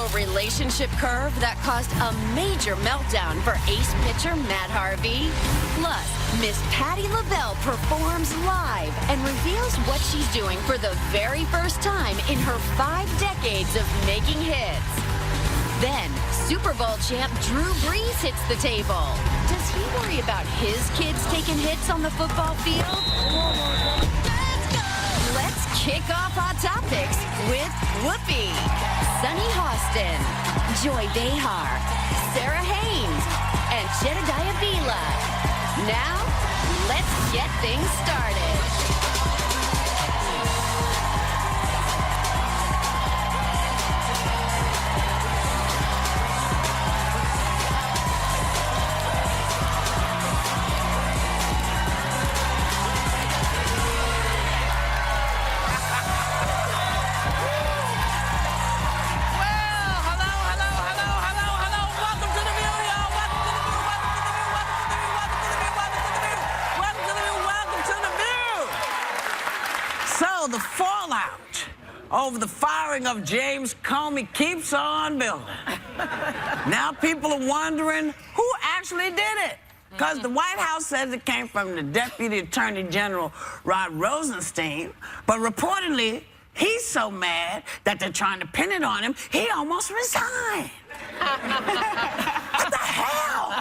emotional relationship curve that caused a major meltdown for ace pitcher Matt Harvey. Plus, Miss Patti LaBelle performs live and reveals what she's doing for the very first time in her 5 decades of making hits. Then, Super Bowl champ Drew Brees hits the table. Does he worry about his kids taking hits on the football field? Let's kick off Hot Topics with Whoopi, Sunny Hostin, Joy Behar, Sarah Haynes, and Jedediah Bila. Now, let's get things started. The fallout over the firing of James Comey keeps on building. Now people are wondering who actually did it. Because the White House says it came from the Deputy Attorney General, Rod Rosenstein, but reportedly, he's so mad that they're trying to pin it on him, he almost resigned. What the hell?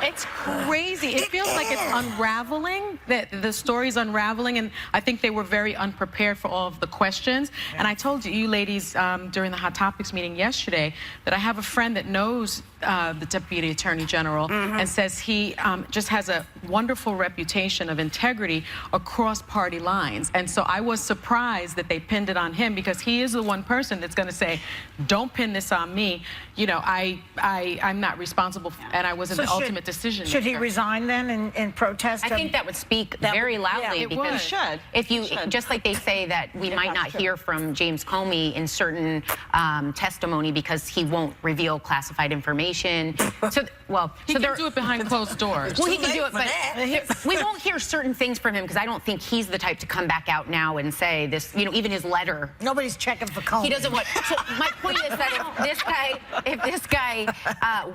It's crazy. It feels like it's unraveling, that the story's unraveling, and I think they were very unprepared for all of the questions. Yeah. And I told you ladies during the Hot Topics meeting yesterday that I have a friend that knows the Deputy Attorney General and says he just has a wonderful reputation of integrity across party lines. And so I was surprised that they pinned it on him, because he is the one person that's going to say, don't pin this on me. You know, I'm not responsible, and I wasn't the ultimate decision maker. Should he resign then in protest? I think that would speak very loudly. Yeah, because should. If you, just like they say that we might not hear from James Comey in certain testimony because he won't reveal classified information. So, well, he can do it behind closed doors. Well, he can do it, but we won't hear certain things from him, because I don't think he's the type to come back out now and say this. You know, even his letter. Nobody's checking for Comey. He doesn't want. So my point is that if this guy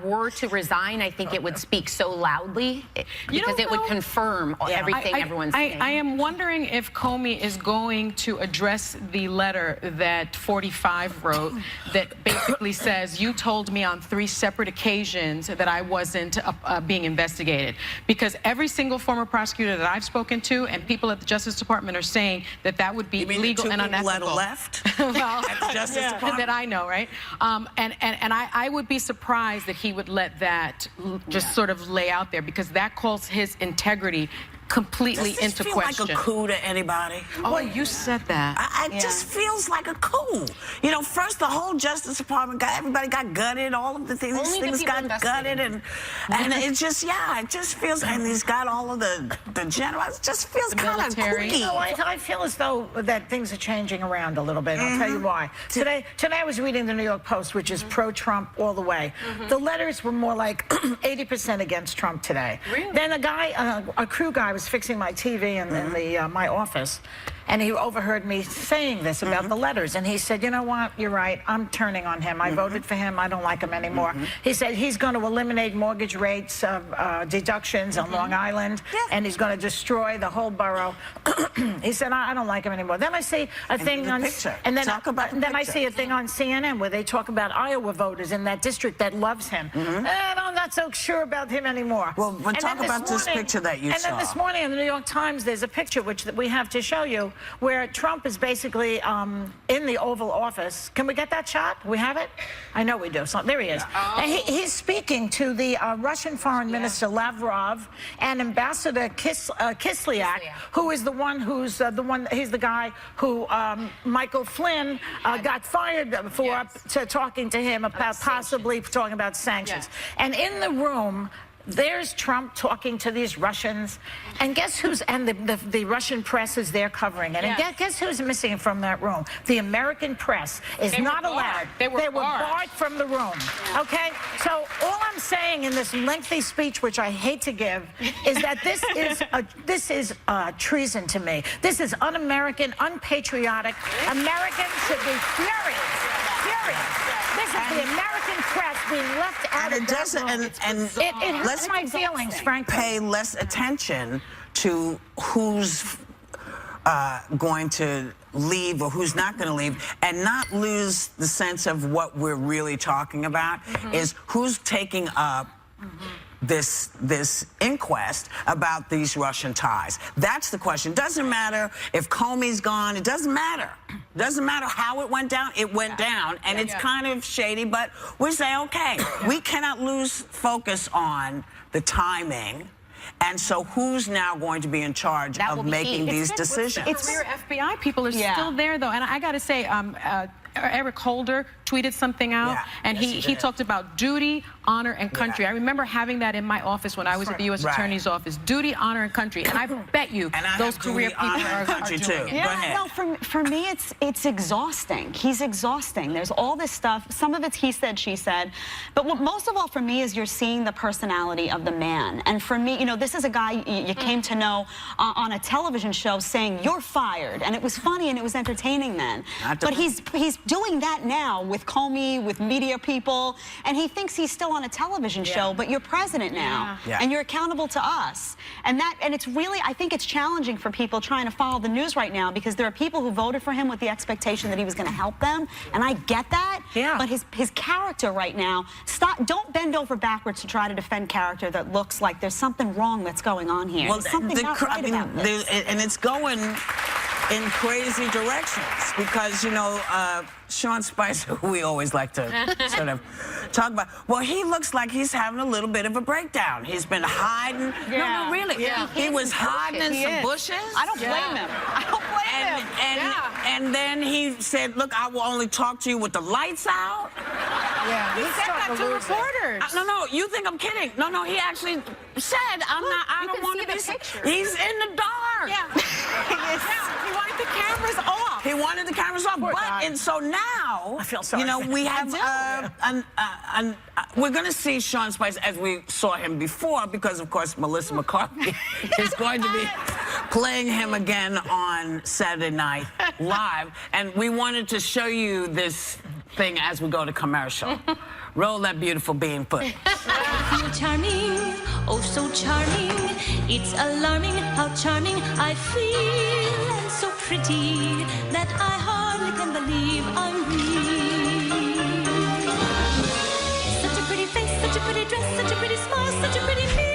were to resign, I think it would speak so loudly because it would confirm everything everyone's saying. I am wondering if Comey is going to address the letter that 45 wrote that basically says, you told me on 3 separate occasions that I wasn't being investigated. Because every single former prosecutor that I've spoken to and people at the Justice Department are saying that that would be illegal and unethical. That left well, at the Justice Department? That I know, right? And I would be surprised that he would let that just sort of lay out there, because that calls his integrity completely into question. Does this feel like a coup to anybody? Oh, well, you said that. It just feels like a coup. You know, first the whole Justice Department everybody got gutted, all of the things, things got gutted, and it just, it just feels, and he's got all of the generals, it just feels kind of kooky. No, I feel as though that things are changing around a little bit, and I'll tell you why. Today I was reading the New York Post, which is pro-Trump all the way. The letters were more like 80% against Trump today. Really? Then a guy, a crew guy, was fixing my TV in my office, and he overheard me saying this about the letters, and he said, you know what, you're right, I'm turning on him. I voted for him, I don't like him anymore. He said he's going to eliminate mortgage rates deductions on Long Island, and he's going to destroy the whole borough. He said, I don't like him anymore. Then I see a thing on, I see a thing on CNN where they talk about Iowa voters in that district that loves him. I'm not so sure about him anymore. Well, talk about this picture that you saw. And then this morning in the New York Times, there's a picture which we have to show you, where Trump is basically in the Oval Office. Can we get that shot? We have it? I know we do. So there he is. And he's speaking to the Russian Foreign Minister Lavrov and Ambassador Kislyak, who is the one who's he's the guy who Michael Flynn got fired for talking to him about possibly talking about sanctions. And in the room, there's Trump talking to these Russians, and guess who's, and the Russian press is there covering it. And guess who's missing from that room? The American press is not allowed. They were barred from the room. Okay? So all I'm saying in this lengthy speech, which I hate to give, is that this is treason to me. This is un-American, unpatriotic. Americans should be furious. Furious. the American press being left out and of it doesn't, it hurts my feelings, frankly. Pay less attention to who's going to leave or who's not going to leave, and not lose the sense of what we're really talking about is who's taking up this inquest about these Russian ties. That's the question. Doesn't matter if Comey's gone. It doesn't matter. Doesn't matter how it went down. It went down, and it's kind of shady, but we say, okay, we cannot lose focus on the timing. And so who's now going to be in charge of making these decisions? It's career FBI people are still there, though. And I got to say, Eric Holder tweeted something out, and he talked about duty, honor, and country. I remember having that in my office when I was at the U.S. Attorney's office. Duty, honor, and country. And I bet you those career people are doing it. Go ahead. No, for me, it's exhausting. He's exhausting. There's all this stuff. Some of it's he said, she said. But what most of all for me is you're seeing the personality of the man. And for me, you know, this is a guy you came to know on a television show saying, you're fired. And it was funny and it was entertaining then. But he's doing that now with Comey, with media people, and he thinks he's still on a television show, but you're president now, and you're accountable to us. And it's really, I think it's challenging for people trying to follow the news right now, because there are people who voted for him with the expectation that he was going to help them, and I get that, but his character right now, don't bend over backwards to try to defend character that looks like there's something wrong that's going on here. Well, something not right about this. And it's going in crazy directions, because, you know, Sean Spicer, who we always like to sort of talk about, well, he looks like he's having a little bit of a breakdown. He's been hiding. No, really. He was hiding in some bushes. I don't blame him. I don't blame him. And then he said, look, I will only talk to you with the lights out. He said that to reporters. No, you think I'm kidding. No, he actually said, I don't want to be... He's in the dark. He wanted the cameras off. He wanted the cameras off. And so now, I feel sorry. You know, we have we're going to see Sean Spicer as we saw him before, because of course Melissa McCarthy is going to be playing him again on Saturday Night Live, and we wanted to show you this thing as we go to commercial. Roll that beautiful bean footage. I feel charming, oh so charming. It's alarming how charming I feel, and so pretty that I hardly can believe I'm real. Such a pretty face, such a pretty dress, such a pretty smile, such a pretty me.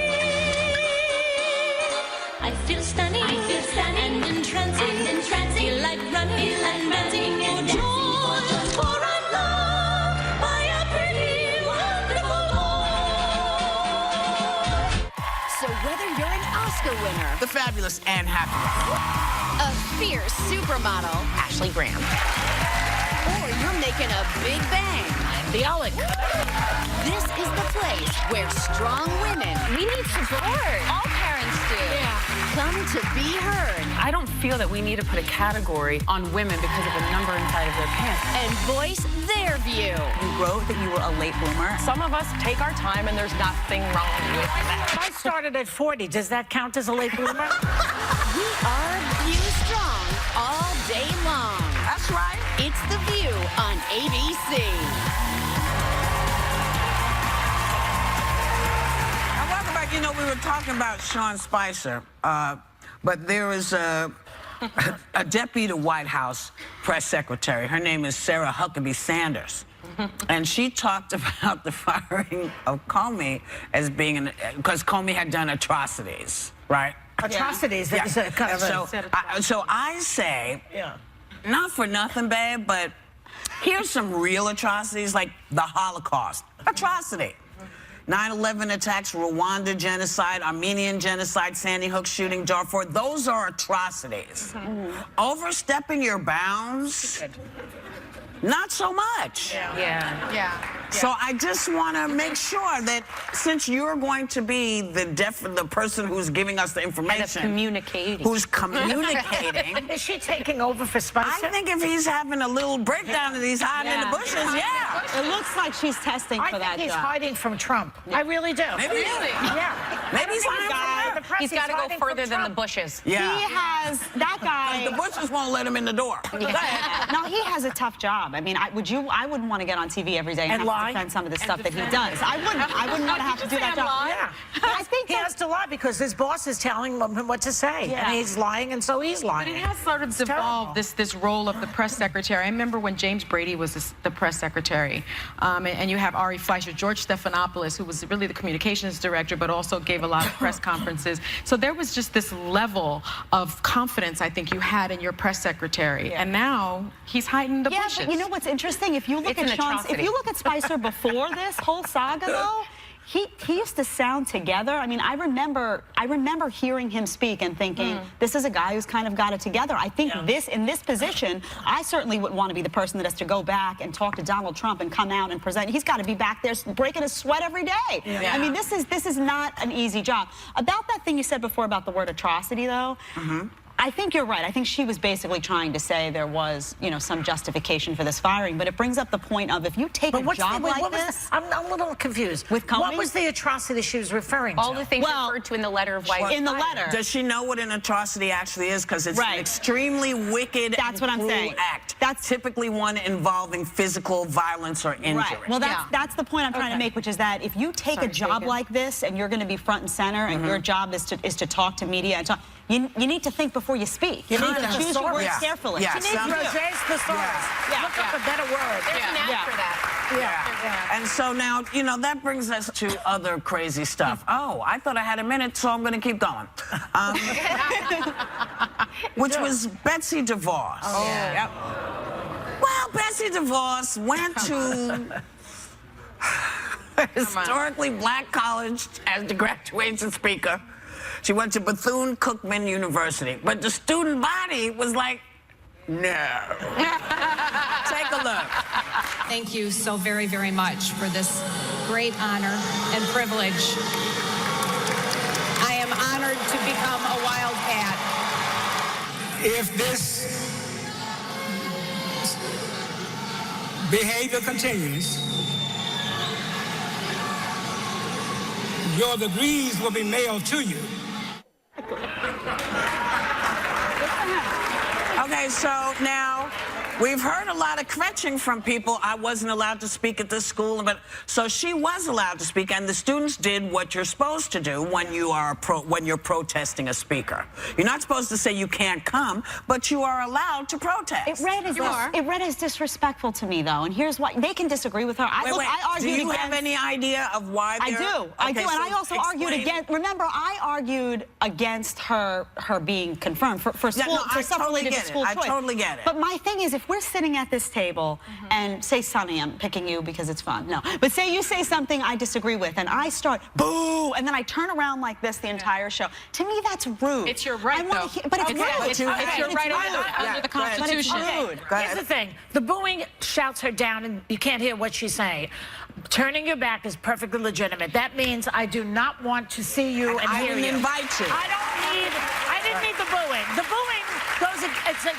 I feel stunning, and entrancing, feel like running and dancing for joy, for I'm loved by a pretty, wonderful boy. So whether you're an Oscar winner, The fabulous Anne Hathaway, a fierce supermodel, Ashley Graham. or you're making a big bang, The Alec. this is the place where strong women, We need support. all parents do, come to be heard I don't feel that we need to put a category on women because of the number inside of their pants. and voice their view. You wrote that you were a late bloomer. Some of us take our time, and there's nothing wrong with that. I started at 40. Does that count as a late bloomer? We are View Strong all day long. that's right. It's The View on ABC. Now, welcome back. You know, we were talking about Sean Spicer, but there is a deputy White House press secretary. Her name is Sarah Huckabee Sanders. And she talked about the firing of Comey as being because Comey had done atrocities, right? Atrocities. Yeah. Is a kind of So I say, not for nothing, babe, but here's some real atrocities, like the Holocaust. Atrocity. 9/11 attacks, Rwanda genocide, Armenian genocide, Sandy Hook shooting, Darfur. Those are atrocities. Overstepping your bounds, not so much. So I just want to make sure that since you're going to be the person who's giving us the information, who's communicating, Is she taking over for Spicer? I think if he's having a little breakdown and he's hiding in the bushes, It looks like she's testing for I that think he's job. hiding from Trump. I really do. Maybe. Yeah. Maybe he's hiding from her. the press. He's got to go hiding further from than the Trump. bushes. Yeah. He has, that guy. The Bushes won't let him in the door. Go ahead. No, he has a tough job. I mean, I wouldn't want to get on TV every day and have lie? to defend some of the stuff that he does. I wouldn't want to have to do that job. Yeah. But I think He has to lie because his boss is telling him what to say. Yeah. And he's lying, and so he's lying. But it has sort of devolved, this role of the press secretary. I remember when James Brady was the press secretary, and you have Ari Fleischer, George Stephanopoulos, who was really the communications director, but also gave a lot of press conferences. So there was just this level of confidence I think you had in your press secretary, and now he's hiding the bushes. Yeah, but you know what's interesting? If you look It's at an Sean's, if atrocity. you look at Spicer before this whole saga, though. He used to sound together. I mean, I remember hearing him speak and thinking, this is a guy who's kind of got it together. I think in this position, I certainly wouldn't want to be the person that has to go back and talk to Donald Trump and come out and present. He's got to be back there breaking a sweat every day. Yeah. I mean, this is not an easy job. About that thing you said before about the word atrocity, though. I think you're right. I think she was basically trying to say there was, you know, some justification for this firing, but it brings up the point of if you take a job like this. I'm a little confused. With Comey? What was the atrocity she was referring to? All the things referred to in the letter of why. In the letter. Does she know what an atrocity actually is? Because it's Right. an extremely wicked That's what I'm cruel saying. act. That's typically one involving physical violence or injury. Right. Well, that's the point I'm trying to make, which is that if you take a job like this and you're going to be front and center, and your job is to talk to media and talk, you need to think before you speak. You need to choose your words carefully. Yeah. She needs Roger's thesaurus. Look up a better word. There's an app for that. Yeah. And so now, you know, that brings us to other crazy stuff. Oh, I thought I had a minute, so I'm going to keep going. Which was Betsy DeVos. Oh, yeah. Well, Betsy DeVos went to a historically black college as the graduation speaker. She went to Bethune-Cookman University. But the student body was like, no. Take a look. Thank you so very, very much for this great honor and privilege. I am honored to become a Wildcat. If this behavior continues, your degrees will be mailed to you. Okay, so now we've heard a lot of kvetching from people. I wasn't allowed to speak at this school, but so she was allowed to speak, and the students did what you're supposed to do when you are when you're protesting a speaker. You're not supposed to say you can't come, but you are allowed to protest. It read as disrespectful to me, though, and here's why. They can disagree with her. I argued do you against, have any idea of why? I do, and I also argued against. Remember, I argued against her being confirmed for school for stuff related to school choice. I totally get it. But my thing is, if we're sitting at this table and say, Sonny, I'm picking you because it's fun. No, but say you say something I disagree with, and I start boo, and then I turn around like this the entire show. To me, that's rude. It's your right, though. But it's rude. It's your right under the Constitution. Okay. Here's the thing. The booing shouts her down, and you can't hear what she's saying. Turning your back is perfectly legitimate. That means I do not want to see you and hear you. I didn't invite you. I didn't need the booing. The booing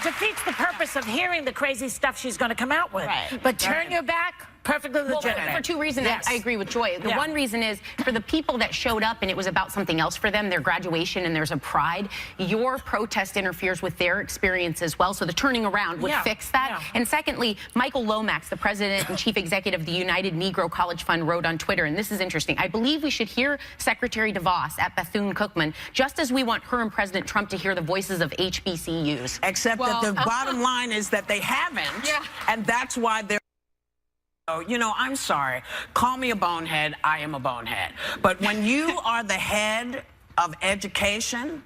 defeats the purpose of hearing the crazy stuff she's going to come out with. Right. But turn your back, perfectly legitimate. Well, for two reasons, Yes. I agree with Joy. The one reason is for the people that showed up and it was about something else for them, their graduation, and there's a pride, your protest interferes with their experience as well. So the turning around would fix that. And secondly, Michael Lomax, the president and chief executive of the United Negro College Fund, wrote on Twitter, and this is interesting, I believe we should hear Secretary DeVos at Bethune-Cookman, just as we want her and President Trump to hear the voices of HBCUs. Except that the bottom line is that they haven't, and that's why they're. You know, I'm sorry. Call me a bonehead. I am a bonehead. But when you are the head of education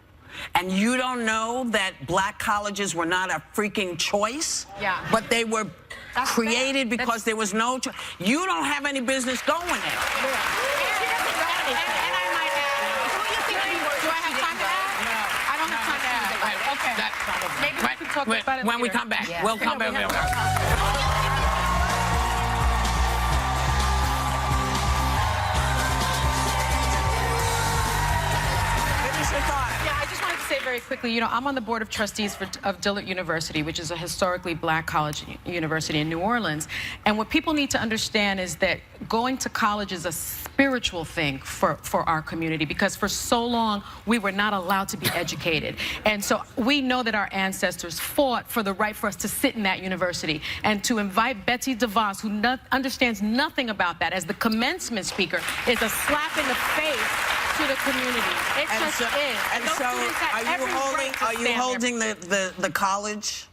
and you don't know that black colleges were not a freaking choice, but they were created because there was no choice, you don't have any business going there. And I might add, do I have time to add? No. I don't have time to add. Okay. Maybe we can talk about it when we later. come back. We'll come back. Yeah, I just wanted to say very very quickly, you know, I'm on the board of trustees of Dillard University, which is a historically black college university in New Orleans. And what people need to understand is that going to college is a spiritual thing for our community, because for so long we were not allowed to be educated. And so we know that our ancestors fought for the right for us to sit in that university. And to invite Betsy DeVos, who understands nothing about that, as the commencement speaker is a slap in the face to the community. It just is. And so, are you holding the college?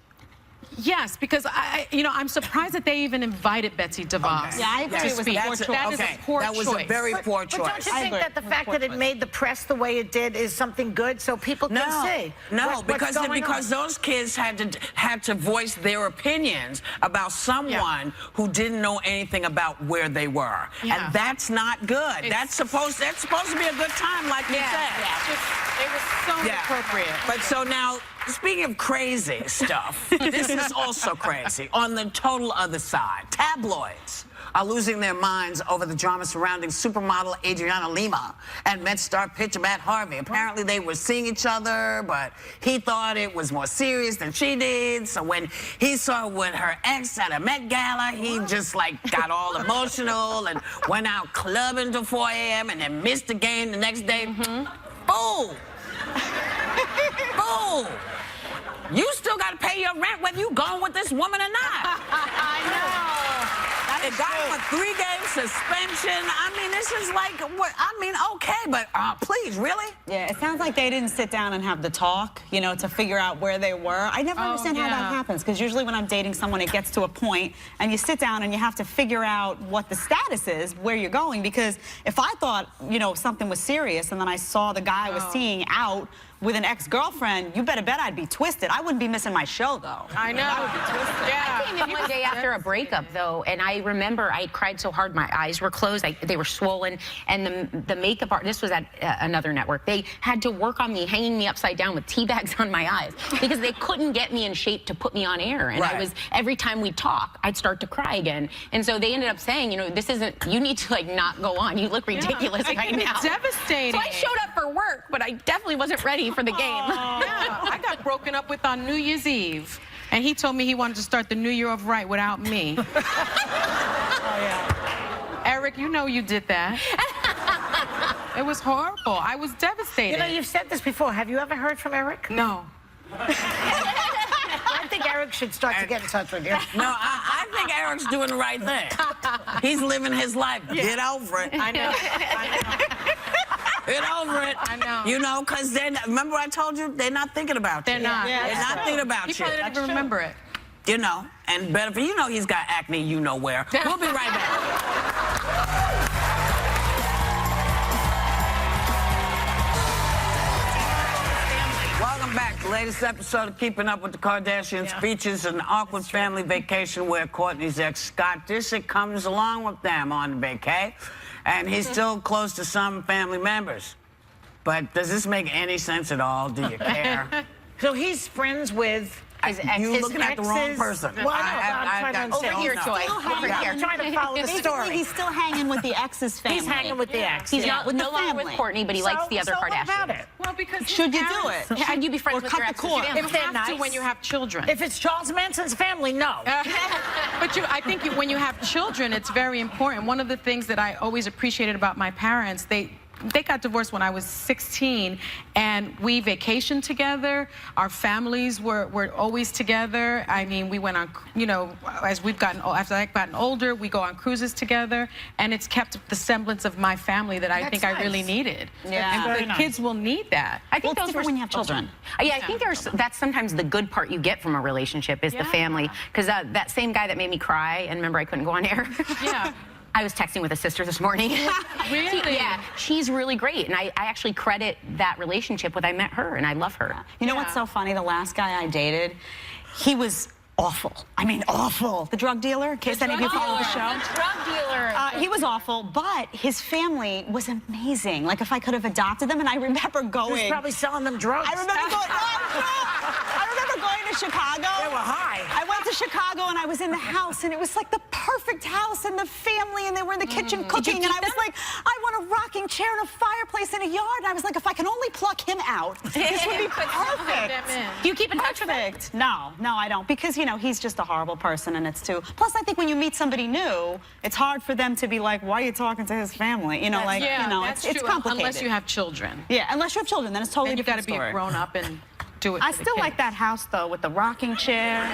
Yes, because I'm surprised that they even invited Betsy DeVos. Okay. Yeah, I agree. It was a poor choice. That is a poor choice. That was a very poor choice. But don't you think that the fact that it made the press the way it did is something good, so people can see? No, because those kids had to voice their opinions about someone who didn't know anything about where they were, and that's not good. That's supposed to be a good time, like you said. It was so inappropriate. But so now, speaking of crazy stuff, this is also crazy. On the total other side, tabloids are losing their minds over the drama surrounding supermodel Adriana Lima and Met star pitcher Matt Harvey. Apparently, they were seeing each other, but he thought it was more serious than she did. So when he saw her with her ex at a Met Gala, he just like got all emotional and went out clubbing till 4 a.m. and then missed the game the next day. Boom! Boom! You still got to pay your rent whether you going with this woman or not. I know. It got him a 3-game suspension. I mean, this is like, what? I mean, okay, but please, really? Yeah, it sounds like they didn't sit down and have the talk, you know, to figure out where they were. I never understand how that happens, because usually when I'm dating someone, it gets to a point, and you sit down and you have to figure out what the status is, where you're going, because if I thought, you know, something was serious, and then I saw the guy I was seeing out with an ex-girlfriend, you better bet I'd be twisted. I wouldn't be missing my show, though. I know. I would be twisted. I came in one day after a breakup, though, and I remember I cried so hard my eyes were closed. They were swollen, and the makeup artist, this was at another network, they had to work on me, hanging me upside down with tea bags on my eyes, because they couldn't get me in shape to put me on air. And I was, every time we'd talk, I'd start to cry again. And so they ended up saying, you know, this isn't, you need to, like, not go on. You look ridiculous right now. Devastating. So I showed up for work, but I definitely wasn't ready for the game. Yeah, I got broken up with on New Year's Eve, and he told me he wanted to start the New Year off right without me. Eric, you know you did that. It was horrible. I was devastated. You know, you've said this before. Have you ever heard from Eric? No. I think Eric should start to get in touch with you. No, I think Eric's doing the right thing. He's living his life. Get over it. I know. Get over it. I know. You know, because remember I told you, they're not thinking about you. They're not. They're not thinking about you. He probably didn't even remember it. You know, and better for you know he's got acne, you know where. We'll be right back. Welcome back. The latest episode of Keeping Up with the Kardashians features an awkward family vacation where Kourtney's ex, Scott Disick, comes along with them on the vacay. And he's still close to some family members. But does this make any sense at all? Do you care? So he's friends with his exes. You're looking at the wrong person. Well, I'm trying to understand. Over here, Joy. Over here. I'm trying to follow the story. He's still hanging with the ex's family. He's hanging with the ex. He's not no longer with Kourtney, but he likes the other Kardashians. What about it? Well, because should you do it? Should you be friends with your ex's family? If they have to when you have children. If it's Charles Manson's family, no. But I think when you have children, it's very important. One of the things that I always appreciated about my parents, they got divorced when I was 16, and we vacationed together. Our families were always together. I mean, we went on, you know, as after I've gotten older, we go on cruises together, and it's kept the semblance of my family that I think I really needed. Yeah. And the kids will need that. I think those were when you have children. Yeah, I think that's sometimes the good part you get from a relationship is the family. Because that same guy that made me cry, and remember I couldn't go on air? Yeah. I was texting with his sister this morning. Really? Yeah, she's really great. And I actually credit that relationship with I met her, and I love her. You know what's so funny? The last guy I dated, he was awful. I mean, awful. The drug dealer, in case any of you follow the show. The drug dealer. He was awful, but his family was amazing. Like, if I could have adopted them, and I remember going... He was probably selling them drugs. I remember going... I remember going to Chicago. They were high. I went to Chicago, and I was in the house, and it was like the perfect house, and the family, and they were in the kitchen cooking, and I was like, I want to a rocking chair and a fireplace in a yard. And I was like, if I can only pluck him out, this would be perfect. Do you keep in touch with him? No, I don't. Because, you know, he's just a horrible person, and it's too... Plus, I think when you meet somebody new, it's hard for them to be like, why are you talking to his family? You know, like, you know, it's complicated. Unless you have children. Yeah, unless you have children, then it's totally Then you got to different be a story. grown-up and do it. I still like that house, though, with the rocking chair.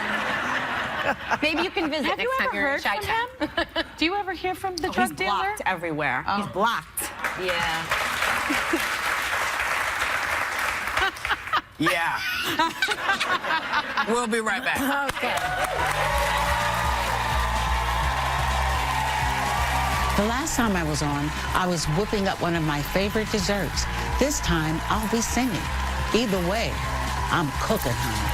Maybe you can visit Have you next time ever you're in heard from Chi-Town. him? Do you ever hear from the He's drug dealer? blocked everywhere. He's blocked. Yeah. Yeah. We'll be right back. Okay. The last time I was on, I was whipping up one of my favorite desserts. This time, I'll be singing. Either way, I'm cooking, honey.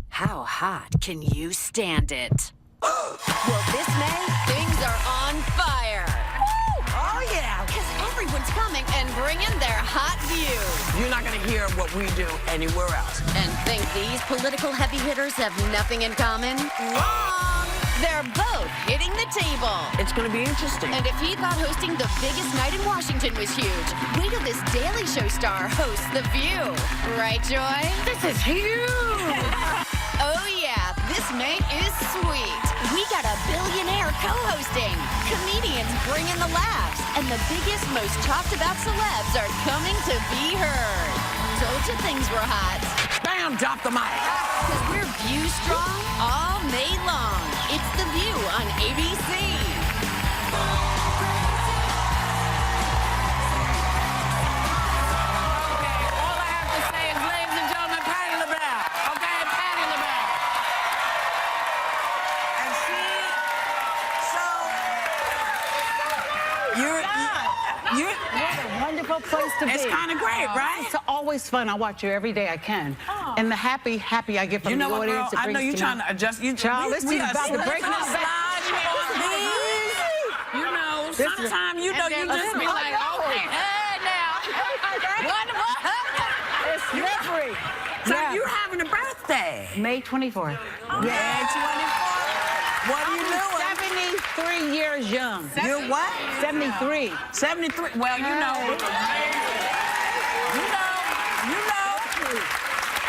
How hot can you stand it? Well, this May, things are on fire. Oh, yeah. Because everyone's coming and bringing their hot view. You're not going to hear what we do anywhere else. And think these political heavy hitters have nothing in common? Wrong! They're both hitting the table. It's going to be interesting. And if he thought hosting the biggest night in Washington was huge, wait till this Daily Show star hosts The View. Right, Joy? This is huge. Oh, yeah, this May is sweet. We got a billionaire co-hosting. Comedians bringing the laughs. And the biggest, most talked about celebs are coming to be heard. Told you things were hot. Bam, drop the mic. Because we're View strong all May long. It's The View on ABC. All I have to say is, ladies and gentlemen, Patti LaBelle. Okay, Patti LaBelle. And What a wonderful place to be. it's kind of great, right? It's always fun. I watch you every day I can. And the happy I get from You know the what, girl? audience. it I know brings you're to trying me. to adjust. Child, this is about to break my back. You know, sometimes you know you just be like, okay, hey now. It's slippery. So you're having a birthday. May 24th. Yeah, 24. What are you doing? 73 years young. You're what? 73. 73. Well, you know.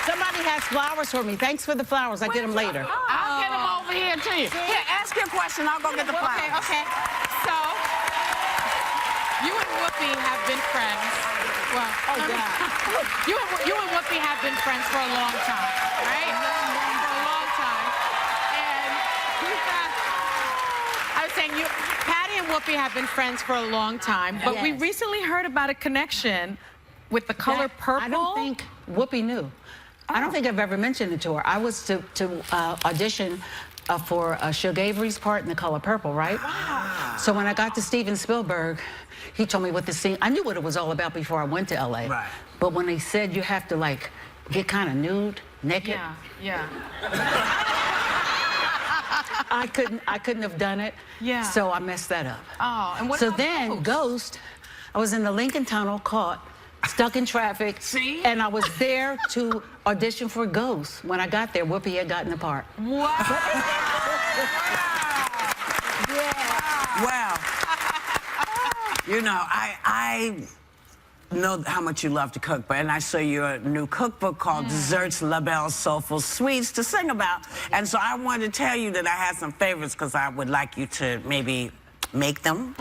Somebody has flowers for me. Thanks for the flowers. I'll get them later. I'll get them over here to you. Here, ask your question. I'll go get the flowers. Okay. So, you and Whoopi have been friends. Well, you and Whoopi have been friends for a long time, right? For a long time. And I was saying, Patty and Whoopi have been friends for a long time, but we recently heard about a connection with the color purple. I don't think Whoopi knew. I don't think I've ever mentioned it to her. I was to audition for Suge Avery's part in The Color Purple, right? Wow. So when I got to Steven Spielberg, he told me what the scene... I knew what it was all about before I went to L.A. Right. But when he said you have to, like, get kind of nude, naked... Yeah. I couldn't have done it. Yeah. So I messed that up. Oh, and what So about then, Ghost, I was in the Lincoln Tunnel, caught, stuck in traffic. See? And I was there to audition for Ghost. When I got there, Whoopi had gotten the part. Wow. Well, you know, I know how much you love to cook, and I saw your new cookbook called Desserts, LaBelle's Soulful Sweets to sing about. And so I wanted to tell you that I had some favorites because I would like you to maybe make them.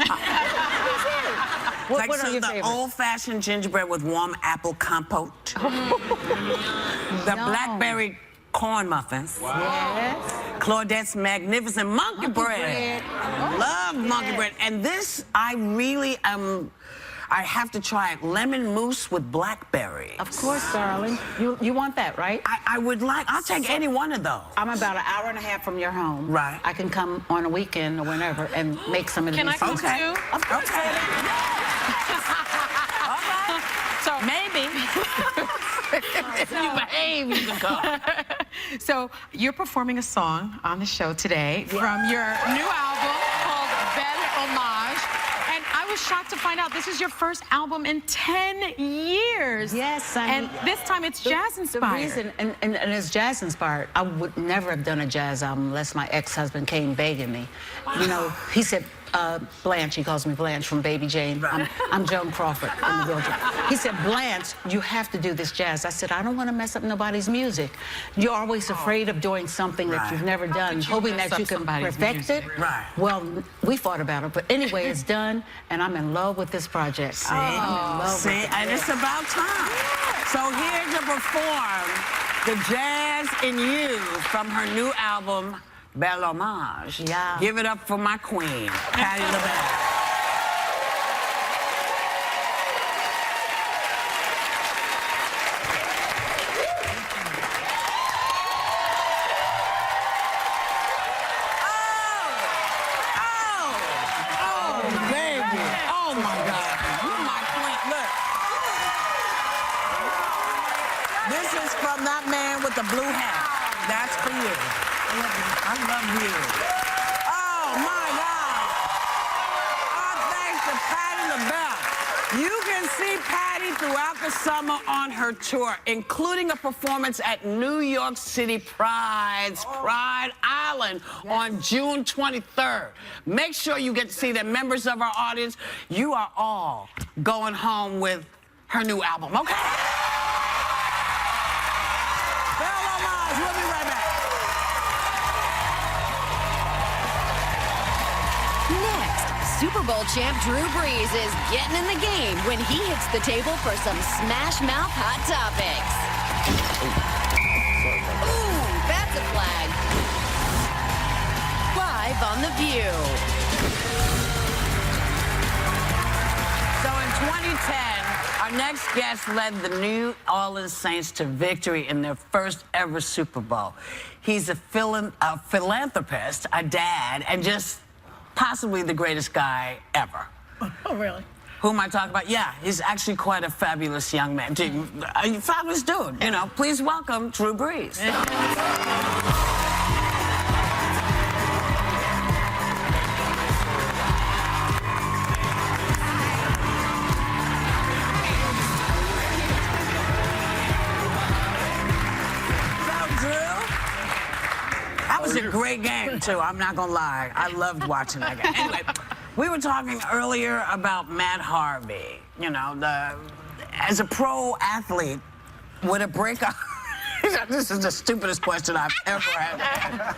What are your the favorites? old-fashioned gingerbread with warm apple compote. The blackberry corn muffins. Yes. Claudette's magnificent monkey bread. Love monkey bread. And this, I really I have to try it. Lemon mousse with blackberries. Of course, darling. You want that, right? I would like, I'll take any one of those. I'm about an hour and a half from your home. Right. I can come on a weekend or whenever and make some of these. Can I come Okay. too? Of course. Okay. All right. So maybe. If you behave, you can come. So you're performing a song on the show today from your new album called Belle Hommage. And I was shocked to find out this is your first album in 10 years. Yes, and this time it's jazz inspired. The reason, and it's jazz inspired. I would never have done a jazz album unless my ex-husband came begging me. Wow. You know, he said, Blanche, he calls me Blanche from Baby Jane. I'm Joan Crawford in the wheelchair. He said, Blanche, you have to do this jazz. I said, I don't want to mess up nobody's music. You're always afraid of doing something that you've never done, hoping that you can perfect it. Right. Well, we thought about it, but anyway, it's done, and I'm in love with this project. See? I'm in love with it. And it's about time. So here to perform the Jazz in You from her new album, Bel Homage. Yeah. Give it up for my queen, Patti LaBelle. From that man with the blue hat. That's for you. I love you. Oh, my God. Oh, thanks to Patti LaBelle. You can see Patti throughout the summer on her tour, including a performance at New York City Pride Island on June 23rd. Make sure you get to see that. Members of our audience, you are all going home with her new album, okay? We'll be right back. Next, Super Bowl champ Drew Brees is getting in the game when he hits the table for some smash mouth hot topics. Ooh, that's a flag. Live on The View. So in 2010, our next guest led the New Orleans Saints to victory in their first ever Super Bowl. He's a philanthropist, a dad, and just possibly the greatest guy ever. Oh, really? Who am I talking about? Yeah, he's actually quite a fabulous young man. A fabulous dude, you know. Please welcome Drew Brees. It was a great game, too. I'm not going to lie. I loved watching that game. Anyway, we were talking earlier about Matt Harvey. You know, as a pro athlete, would a breakup... This is the stupidest question I've ever had.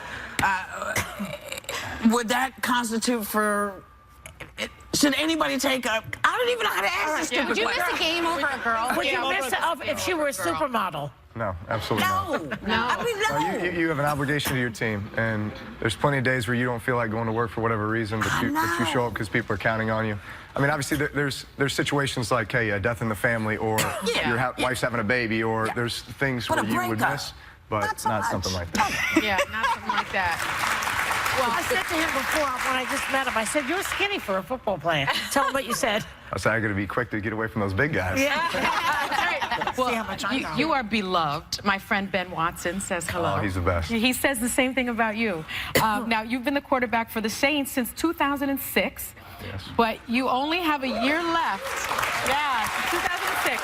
Would that constitute for... Should anybody take a... I don't even know how to ask this stupid question. Would you miss a game over a girl? Would you miss it if she were a supermodel? No, absolutely not. No. I mean, no. You have an obligation to your team, and there's plenty of days where you don't feel like going to work for whatever reason, but you show up because people are counting on you. I mean, obviously, there's situations like, hey, a death in the family, or your wife's having a baby, or there's things where you would miss, but not something like that. Yeah, not something like that. Well, I said to him before when I just met him, I said, you're skinny for a football player. Tell him what you said. I said, I got to be quick to get away from those big guys. Yeah. Well, you are beloved. My friend Ben Watson says hello. Oh, he's the best. He says the same thing about you. Now, you've been the quarterback for the Saints since 2006. Yes. But you only have a year left. Yeah, 2006.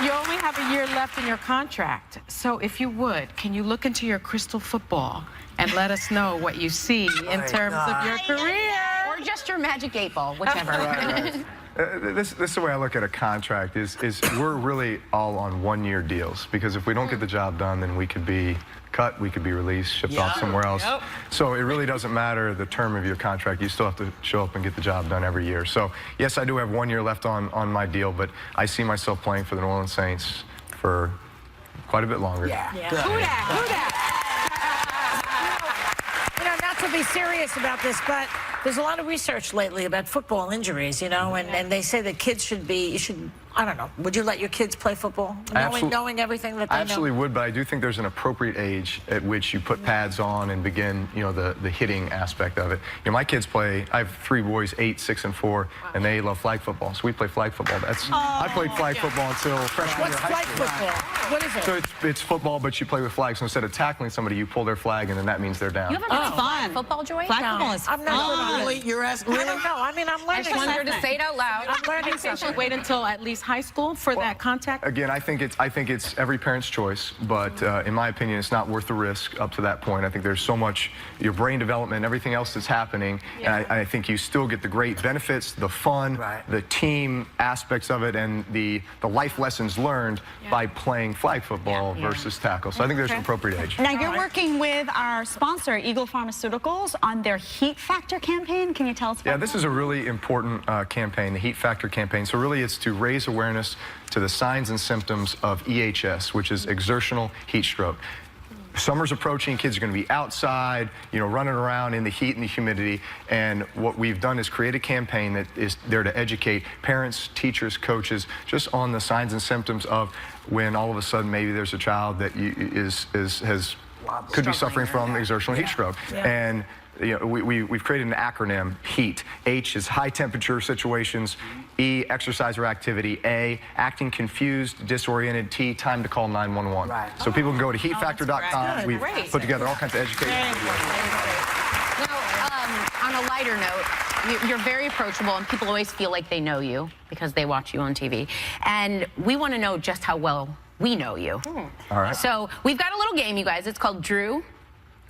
You only have a year left in your contract. So if you would, can you look into your crystal football and let us know what you see in terms of your career? Or just your magic 8 ball, whichever. Right. This is the way I look at a contract, is we're really all on one-year deals, because if we don't get the job done, then we could be cut, we could be released, shipped off somewhere else. So it really doesn't matter the term of your contract. You still have to show up and get the job done every year. So yes, I do have 1 year left on my deal, but I see myself playing for the New Orleans Saints for quite a bit longer. Who that? You know, not to be serious about this, but there's a lot of research lately about football injuries, you know, and they say that kids should I don't know. Would you let your kids play football, knowing everything that they know? I absolutely would, but I do think there's an appropriate age at which you put pads on and begin, the hitting aspect of it. My kids play. I have 3 boys, 8, 6, and 4, and they love flag football. So we play flag football. I played flag football until freshman year of high school. What's flag football? What is it? So it's football, but you play with flags. So instead of tackling somebody, you pull their flag, and then that means they're down. You haven't played flag football, Joy? Flag football is I'm not good at Really? it. You're asking? I don't know. I mean, I'm learning. I just want her to say it out loud. I'm learning They should something. wait until at least high school for that contact. Again, I think it's every parent's choice, but in my opinion, it's not worth the risk up to that point. I think there's so much your brain development and everything else that's happening, and I think you still get the great benefits, the fun, the team aspects of it, and the life lessons learned by playing flag football versus tackle. So I think there's an appropriate age. Now, you're working with our sponsor, Eagle Pharmaceuticals, on their Heat Factor campaign. Can you tell us about that? Yeah, this is a really important campaign, the Heat Factor campaign. So really it's to raise awareness to the signs and symptoms of EHS, which is exertional heat stroke. Summer's approaching, kids are going to be outside, running around in the heat and the humidity, and what we've done is create a campaign that is there to educate parents, teachers, coaches, just on the signs and symptoms of when all of a sudden maybe there's a child that could be suffering from exertional heat stroke. And we've created an acronym, HEAT. H is high temperature situations, E, exercise or activity, A, acting confused, disoriented, T, time to call 911. So people can go to heatfactor.com. We've put together all kinds of education. Now, on a lighter note, you're very approachable, and people always feel like they know you because they watch you on TV. And we want to know just how well we know you. All right. So we've got a little game, you guys. It's called Drew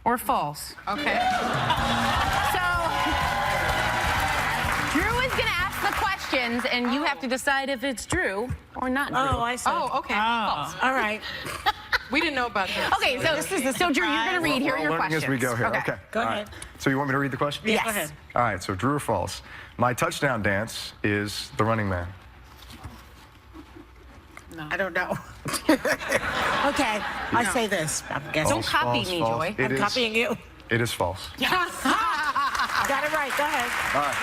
or False. Okay. So Drew is going to ask the questions, and you have to decide if it's Drew or not Drew. Oh, I see. Oh, okay. False. All right. We didn't know about this. Okay, so Drew, you're going to read. Here are your questions. As we go here. Okay. Go ahead. So you want me to read the question? Yes. Go ahead. All right, so Drew or false? My touchdown dance is the running man. No. I don't know. Okay, I say this. I'm guessing. Don't copy me, Joy. I'm copying you. It is false. Got it right. Go ahead. All right.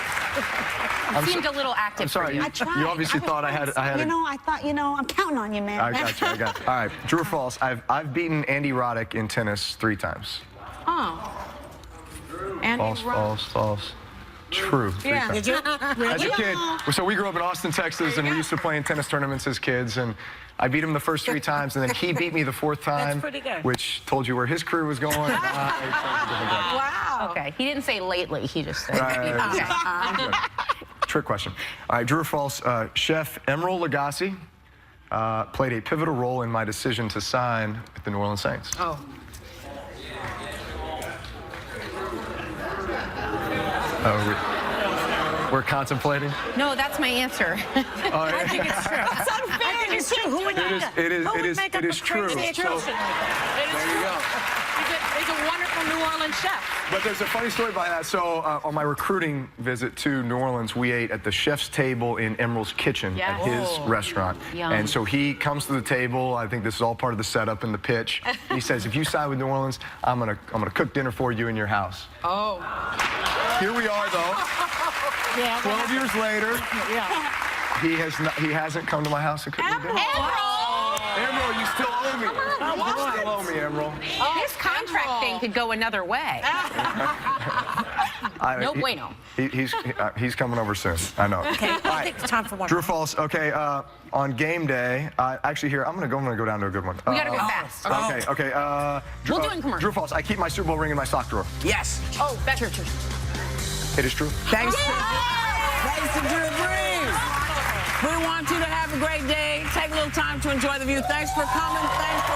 It seemed a little active. I'm sorry. I tried. You obviously thought I had. I thought, I'm counting on you, man. I got you. All right. True or false? I've beaten Andy Roddick in tennis 3 times. Oh. Andy False. True. 3 times. Did you? As a kid, so we grew up in Austin, Texas, and we used to play in tennis tournaments as kids, and I beat him the first 3 times, and then he beat me the 4th time. That's pretty good. Which told you where his career was going. Wow. Okay, he didn't say lately, he just said. Right. Trick question. All right, true or false? Chef Emeril Lagasse played a pivotal role in my decision to sign with the New Orleans Saints. Oh. We're contemplating. No, that's my answer. I think it's true. It's unfair. I think it's true. Who would make up? It is a true. crazy So, excuse like that? there you go. He's a wonderful New Orleans chef. But there's a funny story behind that. So on my recruiting visit to New Orleans, we ate at the chef's table in Emeril's kitchen at his restaurant. Yum. And so he comes to the table. I think this is all part of the setup and the pitch. He says, if you sign with New Orleans, I'm gonna cook dinner for you in your house. Oh. Here we are, though. Yeah, 12 years later, yeah. he hasn't come to my house and cooked me dinner. Emeril, you still owe me. You still owe me, Emeril. This contract thing could go another way. No bueno. He's coming over soon. I know. Okay, I think it's time for one. True or false? Okay, on game day, actually here, I'm gonna go down to a good one. We gotta go fast. Okay. We'll do it in commercial. True or false? I keep my Super Bowl ring in my sock drawer. Yes. Oh, that's true. It is true. Thanks to Drew Brees. We want you to have a great day. Take a little time to enjoy the view. Thanks for coming. Thanks